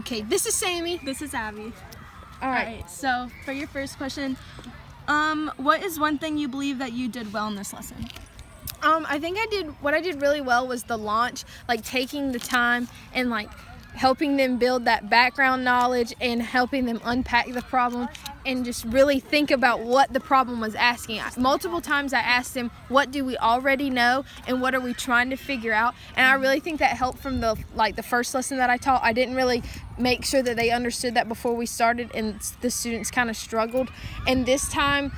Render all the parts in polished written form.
Okay, this is Sammy. This is Abby. All right. So for your first question, what is one thing you believe that you did well in this lesson? I think what I did really well was the launch, like taking the time and like helping them build that background knowledge and helping them unpack the problem and just really think about what the problem was asking. Multiple times I asked them, what do we already know and what are we trying to figure out? And I really think that helped from the first lesson that I taught. I didn't really make sure that they understood that before we started, and the students kind of struggled. And this time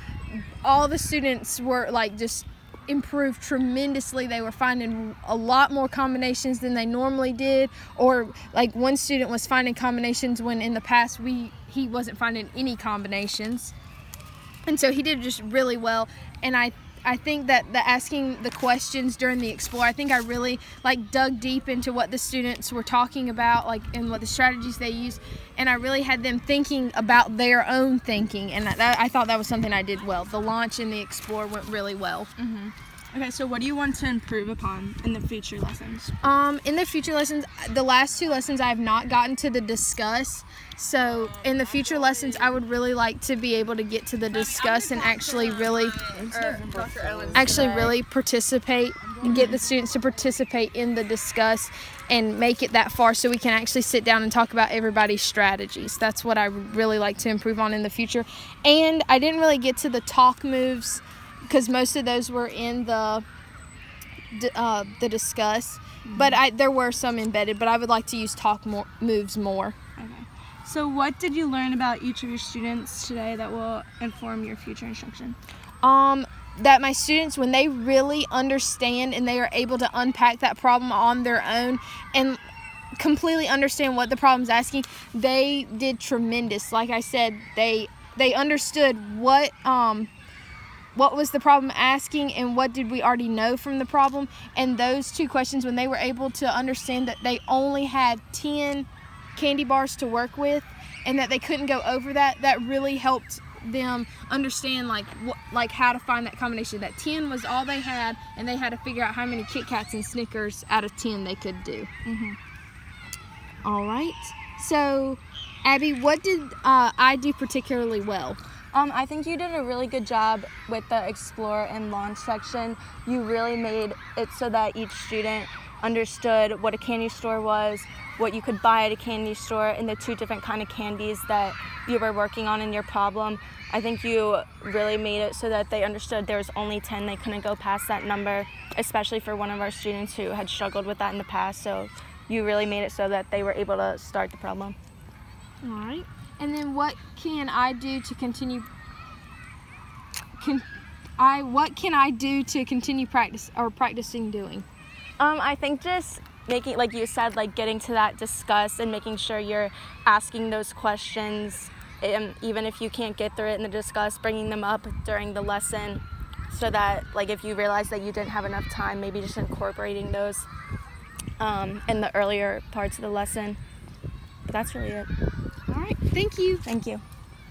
all the students were like just improved tremendously. They were finding a lot more combinations than they normally did, or like one student was finding combinations when in the past he wasn't finding any combinations, and so he did just really well. And I think that the asking the questions during the Explore, I think I really like dug deep into what the students were talking about, like, and what the strategies they used, and I really had them thinking about their own thinking, and I thought that was something I did well. The launch and the Explore went really well. Mm-hmm. Okay, so what do you want to improve upon in the future lessons? In the future lessons, the last 2 lessons I have not gotten to the discuss. So in the future lessons, I would really like to be able to get to the discuss and actually really participate and get the students to participate in the discuss and make it that far so we can actually sit down and talk about everybody's strategies. That's what I would really like to improve on in the future. And I didn't really get to the talk moves because most of those were in the discuss, but there were some embedded, but I would like to use talk moves more. Okay. So what did you learn about each of your students today that will inform your future instruction? That my students, when they really understand and they are able to unpack that problem on their own and completely understand what the problem's asking, they did tremendous. Like I said, they understood what was the problem asking and what did we already know from the problem. And those 2 questions, when they were able to understand that they only had 10 candy bars to work with and that they couldn't go over that really helped them understand like how to find that combination. That 10 was all they had, and they had to figure out how many Kit Kats and Snickers out of 10 they could do. Mm-hmm. All right. So, Abby, what did I do particularly well? I think you did a really good job with the Explore and Launch section. You really made it so that each student understood what a candy store was, what you could buy at a candy store, and the 2 different kind of candies that you were working on in your problem. I think you really made it so that they understood there was only 10. They couldn't go past that number, especially for one of our students who had struggled with that in the past. So you really made it so that they were able to start the problem. All right. And then what can I do to continue practicing doing? I think just making, like you said, like getting to that discuss and making sure you're asking those questions, even if you can't get through it in the discuss, bringing them up during the lesson so that, like, if you realize that you didn't have enough time, maybe just incorporating those in the earlier parts of the lesson. But that's really it. All right. Thank you. Thank you.